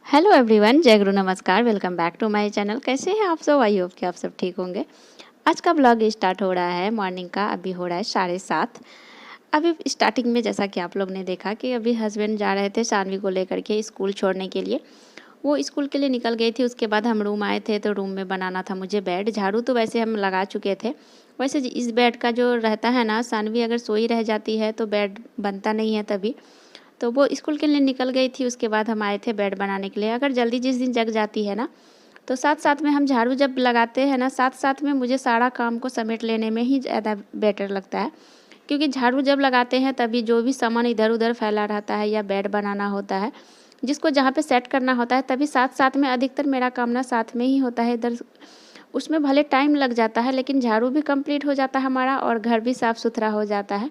Hello everyone, जय गुरु नमस्कार। Welcome back to my channel. कैसे हैं आप सब? आई होप कि आप सब ठीक होंगे। आज का ब्लॉग स्टार्ट हो रहा है मॉर्निंग का। अभी हो रहा है 7:30। अभी स्टार्टिंग में जैसा कि आप लोग ने देखा कि अभी हस्बैंड जा रहे थे सानवी को लेकर के स्कूल छोड़ने के लिए। वो स्कूल के लिए निकल गई थी। उसके बाद हम रूम आए थे तो रूम में बनाना था मुझे बेड। झाड़ू तो वैसे हम लगा चुके थे। वैसे इस बेड का जो रहता है ना, सानवी अगर सोई रह जाती है तो बेड बनता नहीं है तभी। तो वो स्कूल के लिए निकल गई थी। उसके बाद हम आए थे बेड बनाने के लिए। अगर जल्दी जिस दिन जग जाती है ना, तो साथ साथ में हम झाड़ू जब लगाते हैं ना, साथ साथ में मुझे सारा काम को समेट लेने में ही ज़्यादा बेटर लगता है। क्योंकि झाड़ू जब लगाते हैं तभी जो भी सामान इधर उधर फैला रहता है या बेड बनाना होता है, जिसको जहाँ पे सेट करना होता है, तभी साथ साथ में अधिकतर मेरा काम ना साथ में ही होता है। इधर उसमें भले टाइम लग जाता है लेकिन झाड़ू भी कंप्लीट हो जाता है हमारा और घर भी साफ़ सुथरा हो जाता है।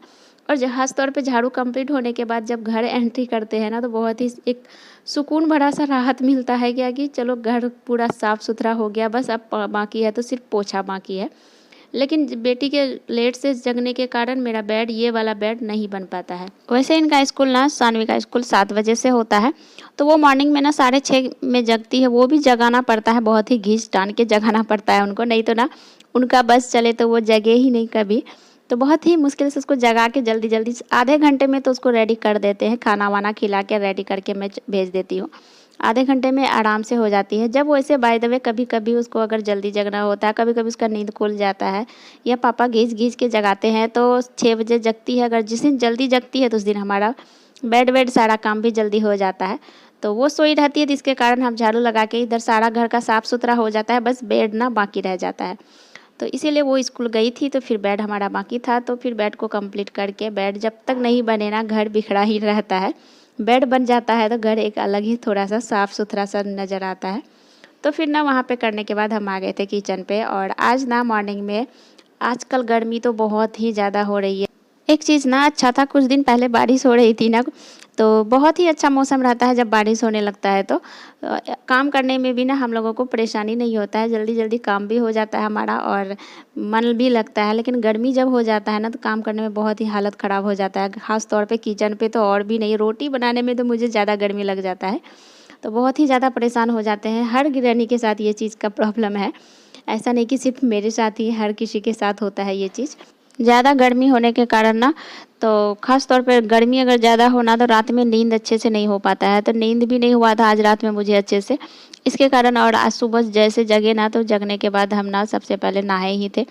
और ख़ास तौर पे झाड़ू कंप्लीट होने के बाद जब घर एंट्री करते हैं ना, तो बहुत ही एक सुकून भरा सा राहत मिलता है क्या कि चलो घर पूरा साफ़ सुथरा हो गया, बस अब बाकी है तो सिर्फ पोछा बाकी है। लेकिन बेटी के लेट से जगने के कारण मेरा बेड, ये वाला बेड नहीं बन पाता है। वैसे इनका स्कूल ना, सानवी का स्कूल 7 बजे से होता है, तो वो मॉर्निंग में ना 6:30 में जगती है। वो भी जगाना पड़ता है, बहुत ही घींच तान के जगाना पड़ता है उनको, नहीं तो ना उनका बस चले तो वो जगे ही नहीं कभी। तो बहुत ही मुश्किल से उसको जगा के जल्दी जल्दी आधे घंटे में तो उसको रेडी कर देते हैं। खाना वाना खिला के रेडी करके मैं भेज देती हूँ। आधे घंटे में आराम से हो जाती है। जब वैसे बाय द वे कभी कभी उसको अगर जल्दी जगना होता है, कभी कभी उसका नींद खुल जाता है या पापा घींच घींच के जगाते हैं तो 6 बजे जगती है। अगर जिस दिन जल्दी जगती है तो उस दिन हमारा बेड वेड सारा काम भी जल्दी हो जाता है। तो वो सोई रहती है, जिसके कारण हम झाड़ू लगा के इधर सारा घर का साफ़ सुथरा हो जाता है, बस बेड ना बाकी रह जाता है। तो इसीलिए वो स्कूल गई थी तो फिर बेड हमारा बाकी था। तो फिर बेड को कंप्लीट करके, बेड जब तक नहीं बने ना घर बिखरा ही रहता है। बेड बन जाता है तो घर एक अलग ही थोड़ा सा साफ़ सुथरा सा नज़र आता है। तो फिर ना वहाँ पे करने के बाद हम आ गए थे किचन पे। और आज ना मॉर्निंग में, आजकल गर्मी तो बहुत ही ज़्यादा हो रही है। एक चीज़ ना अच्छा था, कुछ दिन पहले बारिश हो रही थी ना, तो बहुत ही अच्छा मौसम रहता है जब बारिश होने लगता है। तो काम करने में भी ना हम लोगों को परेशानी नहीं होता है, जल्दी जल्दी काम भी हो जाता है हमारा और मन भी लगता है। लेकिन गर्मी जब हो जाता है ना, तो काम करने में बहुत ही हालत ख़राब हो जाता है। ख़ास तौर पे किचन पे तो और भी नहीं, रोटी बनाने में तो मुझे ज़्यादा गर्मी लग जाता है। तो बहुत ही ज़्यादा परेशान हो जाते हैं। हर गृहिणी के साथ ये चीज़ का प्रॉब्लम है। ऐसा नहीं कि सिर्फ मेरे साथ ही, हर किसी के साथ होता है ये चीज़। ज़्यादा गर्मी होने के कारण ना, तो ख़ास तौर पे गर्मी अगर ज़्यादा हो ना, तो रात में नींद अच्छे से नहीं हो पाता है। तो नींद भी नहीं हुआ था आज रात में मुझे अच्छे से, इसके कारण। और आज सुबह जैसे जगे ना, तो जगने के बाद हम ना सबसे पहले नहाए ही थे।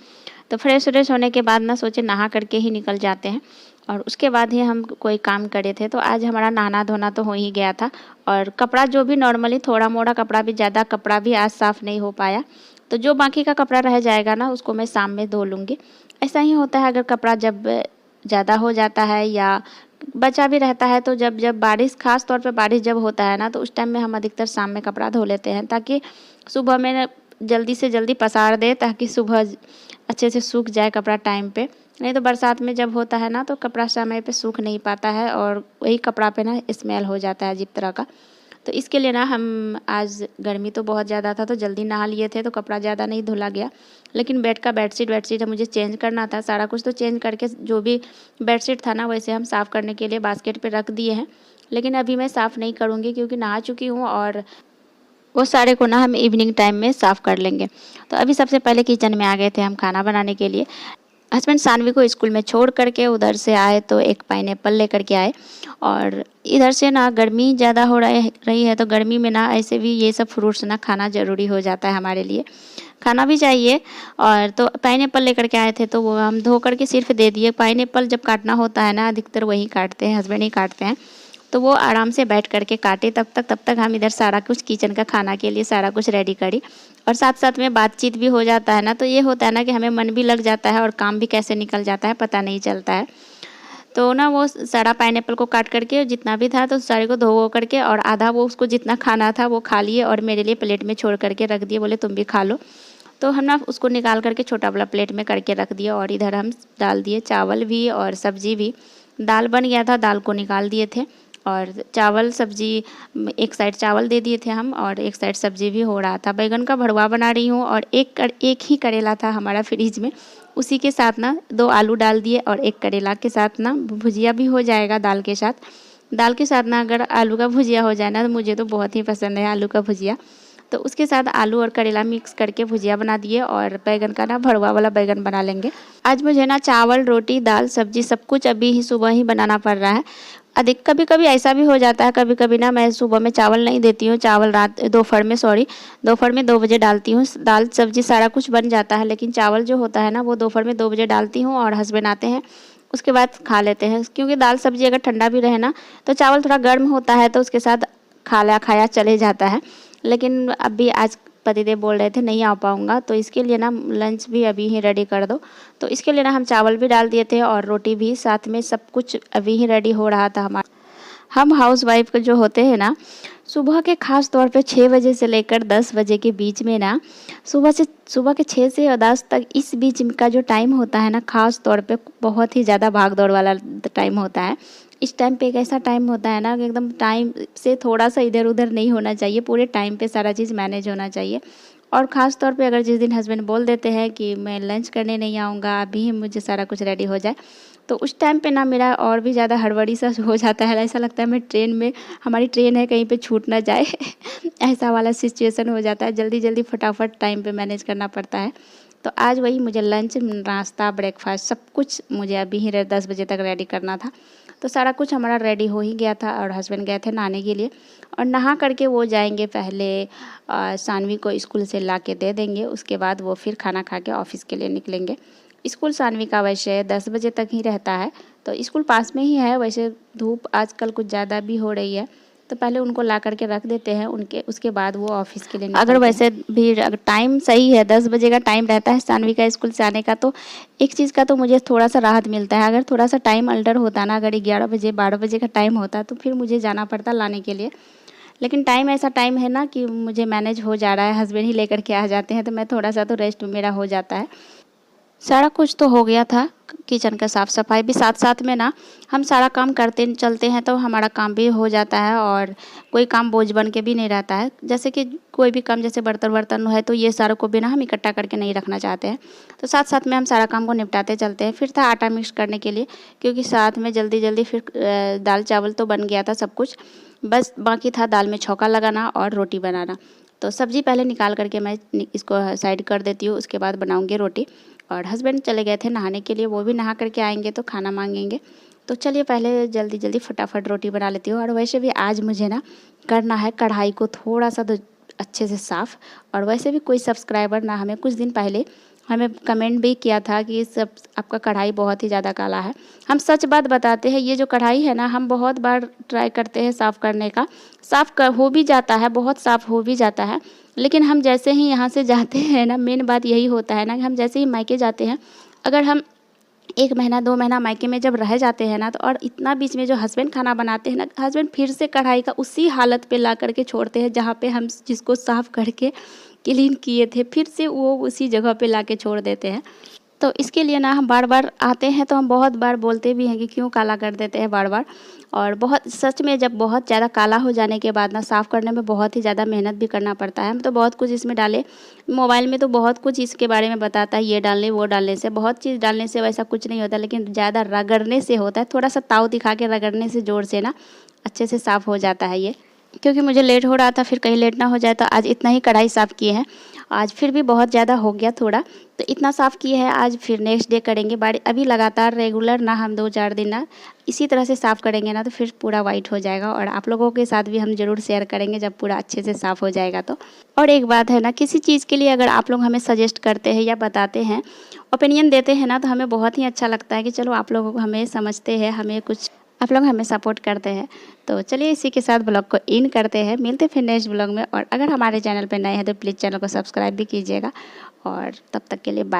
तो फ्रेश व्रेश होने के बाद ना सोचे नहा करके ही निकल जाते हैं और उसके बाद ही हम कोई काम करे थे। तो आज हमारा नहाना धोना तो हो ही गया था। और कपड़ा जो भी नॉर्मली थोड़ा मोड़ा कपड़ा, भी ज़्यादा कपड़ा भी आज साफ़ नहीं हो पाया। तो जो बाकी का कपड़ा रह जाएगा ना, उसको मैं शाम में धो लूँगी। ऐसा ही होता है, अगर कपड़ा जब ज़्यादा हो जाता है या बचा भी रहता है, तो जब जब बारिश, ख़ास तौर पे बारिश जब होता है ना, तो उस टाइम में हम अधिकतर शाम में कपड़ा धो लेते हैं, ताकि सुबह में जल्दी से जल्दी पसार दे, ताकि सुबह अच्छे से सूख जाए कपड़ा टाइम पे। नहीं तो बरसात में जब होता है ना, तो कपड़ा समय पे सूख नहीं पाता है और वही कपड़ा पे ना स्मेल हो जाता है अजीब तरह का। तो इसके लिए ना हम आज, गर्मी तो बहुत ज़्यादा था तो जल्दी नहा लिए थे, तो कपड़ा ज़्यादा नहीं धुला गया। लेकिन बेड का बेडशीट वेडशीट मुझे चेंज करना था। सारा कुछ तो चेंज करके, जो भी बेडशीट था ना, वैसे हम साफ़ करने के लिए बास्केट पे रख दिए हैं। लेकिन अभी मैं साफ़ नहीं करूँगी क्योंकि नहा चुकी हूँ और वो सारे को ना हम इवनिंग टाइम में साफ़ कर लेंगे। तो अभी सबसे पहले किचन में आ गए थे हम खाना बनाने के लिए। हस्बैंड सानवी को स्कूल में छोड़ करके उधर से आए तो एक पाइनएप्पल लेकर के आए। और इधर से ना गर्मी ज़्यादा हो रही है, तो गर्मी में ना ऐसे भी ये सब फ्रूट्स ना खाना ज़रूरी हो जाता है हमारे लिए, खाना भी चाहिए। और तो पाइनएप्पल लेकर के आए थे, तो वो हम धो करके सिर्फ दे दिए। पाइनएप्पल जब काटना होता है ना, अधिकतर वही काटते हैं, हस्बैंड ही काटते हैं। तो वो आराम से बैठ करके काटे, तब तक हम इधर सारा कुछ किचन का खाना के लिए सारा कुछ रेडी करी। और साथ साथ में बातचीत भी हो जाता है ना, तो ये होता है ना कि हमें मन भी लग जाता है और काम भी कैसे निकल जाता है पता नहीं चलता है। तो ना वो सारा पाइनएप्पल को काट करके जितना भी था, तो सारे को धो करके और आधा वो उसको जितना खाना था वो खा लिए और मेरे लिए प्लेट में छोड़ करके रख दिए, बोले तुम भी खा लो। तो हम ना उसको निकाल करके छोटा वाला प्लेट में करके रख दिया और इधर हम डाल दिए चावल भी और सब्जी भी। दाल बन गया था, दाल को निकाल दिए थे और चावल सब्जी, एक साइड चावल दे दिए थे हम और एक साइड सब्जी भी हो रहा था। बैगन का भरवा बना रही हूँ और एक ही करेला था हमारा फ्रिज में, उसी के साथ ना 2 आलू डाल दिए और एक करेला के साथ ना भुजिया भी हो जाएगा दाल के साथ। दाल के साथ ना अगर आलू का भुजिया हो जाए ना, तो मुझे तो बहुत ही पसंद है आलू का भुजिया। तो उसके साथ आलू और करेला मिक्स करके भुजिया बना दिए और बैगन का ना भरवा वाला बैगन बना लेंगे। आज मुझे ना चावल, रोटी, दाल, सब्जी सब कुछ अभी ही सुबह ही बनाना पड़ रहा है। अधिक कभी कभी ऐसा भी हो जाता है, कभी कभी ना मैं सुबह में चावल नहीं देती हूँ, चावल दोपहर में 2 बजे डालती हूँ। दाल सब्जी सारा कुछ बन जाता है, लेकिन चावल जो होता है ना वो दोपहर में 2 बजे डालती हूँ और हस्बैंड आते हैं उसके बाद खा लेते हैं। क्योंकि दाल सब्जी अगर ठंडा भी रहे ना तो चावल थोड़ा गर्म होता है तो उसके साथ खाया चले जाता है। लेकिन अभी आज पतिदेव बोल रहे थे नहीं आ पाऊँगा, तो इसके लिए ना लंच भी अभी ही रेडी कर दो। तो इसके लिए ना हम चावल भी डाल दिए थे और रोटी भी साथ में, सब कुछ अभी ही रेडी हो रहा था हमारा। हम हाउस वाइफ जो होते हैं ना, सुबह के ख़ास तौर पे 6 बजे से लेकर 10 बजे के बीच में ना, सुबह के 6 से 10 तक इस बीच का जो टाइम होता है ना, ख़ास तौर पे बहुत ही ज़्यादा भाग दौड़ वाला टाइम होता है। इस टाइम पे एक ऐसा टाइम होता है ना कि एकदम टाइम से थोड़ा सा इधर उधर नहीं होना चाहिए, पूरे टाइम पे सारा चीज़ मैनेज होना चाहिए। और ख़ास तौर पे अगर जिस दिन हस्बैंड बोल देते हैं कि मैं लंच करने नहीं आऊँगा, अभी ही मुझे सारा कुछ रेडी हो जाए, तो उस टाइम पे ना मेरा और भी ज़्यादा हड़बड़ी सा हो जाता है। ऐसा लगता है मैं ट्रेन में, हमारी ट्रेन है कहीं पे छूट ना जाए ऐसा वाला सिचुएशन हो जाता है। जल्दी जल्दी फटाफट टाइम पे मैनेज करना पड़ता है। तो आज वही मुझे लंच, नाश्ता, ब्रेकफास्ट सब कुछ मुझे अभी ही 10 बजे तक रेडी करना था। तो सारा कुछ हमारा रेडी हो ही गया था और हस्बैंड गए थे नहाने के लिए, और नहा करके वो जाएंगे पहले सानवी को स्कूल से ला के दे देंगे। उसके बाद वो फिर खाना खा के ऑफिस के लिए निकलेंगे। स्कूल सानवी का वैसे 10 बजे तक ही रहता है, तो स्कूल पास में ही है। वैसे धूप आजकल कुछ ज़्यादा भी हो रही है, तो पहले उनको ला करके रख देते हैं उनके, उसके बाद वो ऑफिस के लिए निकलते हैं। अगर वैसे भी अगर टाइम सही है, 10 बजे का टाइम रहता है सानवी का स्कूल से आने का, तो एक चीज़ का तो मुझे थोड़ा सा राहत मिलता है। अगर थोड़ा सा टाइम अल्टर होता ना, अगर 11 बजे 12 बजे का टाइम होता तो फिर मुझे जाना पड़ता लाने के लिए। लेकिन टाइम ऐसा टाइम है ना कि मुझे मैनेज हो जा रहा है, हस्बैंड ही लेकर के आ जाते हैं, तो मैं थोड़ा सा तो रेस्ट मेरा हो जाता है। सारा कुछ तो हो गया था, किचन का साफ़ सफाई भी साथ साथ में ना, हम सारा काम करते चलते हैं तो हमारा काम भी हो जाता है और कोई काम बोझ बन के भी नहीं रहता है। जैसे कि कोई भी काम, जैसे बर्तन वर्तन है, तो ये सारों को भी ना हम इकट्ठा करके नहीं रखना चाहते हैं, तो साथ साथ में हम सारा काम को निपटाते चलते हैं। फिर था आटा मिक्स करने के लिए, क्योंकि साथ में जल्दी जल्दी फिर दाल चावल तो बन गया था सब कुछ, बस बाकी था दाल में छौंका लगाना और रोटी बनाना। तो सब्ज़ी पहले निकाल करके मैं इसको साइड कर देती हूँ, उसके बाद बनाऊँगी रोटी। और हस्बैंड चले गए थे नहाने के लिए, वो भी नहा करके आएंगे तो खाना मांगेंगे। तो चलिए पहले जल्दी जल्दी फटाफट रोटी बना लेती हूँ। और वैसे भी आज मुझे ना करना है कढ़ाई को थोड़ा सा तो अच्छे से साफ़। और वैसे भी कोई सब्सक्राइबर ना हमें कुछ दिन पहले हमें कमेंट भी किया था कि सब आपका कढ़ाई बहुत ही ज़्यादा काला है। हम सच बात बताते हैं, ये जो कढ़ाई है ना, हम बहुत बार ट्राई करते हैं साफ़ करने का, हो भी जाता है, बहुत साफ़ हो भी जाता है। लेकिन हम जैसे ही यहाँ से जाते हैं ना, मेन बात यही होता है ना कि हम जैसे ही मायके जाते हैं, अगर हम 1 महीना 2 महीना मायके में जब रह जाते हैं ना, तो और इतना बीच में जो हस्बैंड खाना बनाते हैं ना, हस्बैंड फिर से कढ़ाई का उसी हालत पे ला करके छोड़ते हैं जहाँ पे हम जिसको साफ़ करके क्लीन किए थे, फिर से वो उसी जगह पे ला के छोड़ देते हैं। तो इसके लिए ना हम बार बार आते हैं तो हम बहुत बार बोलते भी हैं कि क्यों काला कर देते हैं बार बार। और बहुत सच में जब बहुत ज़्यादा काला हो जाने के बाद ना, साफ़ करने में बहुत ही ज़्यादा मेहनत भी करना पड़ता है। हम तो बहुत कुछ इसमें डाले, मोबाइल में तो बहुत कुछ इसके बारे में बताता है, ये डालने वो डालने से, बहुत चीज़ डालने से वैसा कुछ नहीं होता, लेकिन ज़्यादा रगड़ने से होता है। थोड़ा सा ताव दिखा के रगड़ने से, ज़ोर से ना, अच्छे से साफ़ हो जाता है ये। क्योंकि मुझे लेट हो रहा था, फिर कहीं लेट ना हो जाए, तो आज इतना ही कढ़ाई साफ़ किए हैं। आज फिर भी बहुत ज़्यादा हो गया थोड़ा, तो इतना साफ़ किए हैं। आज फिर नेक्स्ट डे करेंगे बारी, अभी लगातार रेगुलर ना हम 2-4 दिन ना इसी तरह से साफ़ करेंगे ना, तो फिर पूरा वाइट हो जाएगा। और आप लोगों के साथ भी हम ज़रूर शेयर करेंगे जब पूरा अच्छे से साफ़ हो जाएगा तो। और एक बात है ना, किसी चीज़ के लिए अगर आप लोग हमें सजेस्ट करते हैं या बताते हैं, ओपिनियन देते हैं ना, तो हमें बहुत ही अच्छा लगता है कि चलो आप लोग हमें समझते हैं, हमें कुछ आप लोग हमें सपोर्ट करते हैं। तो चलिए इसी के साथ ब्लॉग को इन करते हैं, मिलते फिर नेक्स्ट ब्लॉग में। और अगर हमारे चैनल पर नए हैं तो प्लीज़ चैनल को सब्सक्राइब भी कीजिएगा। और तब तक के लिए बाय।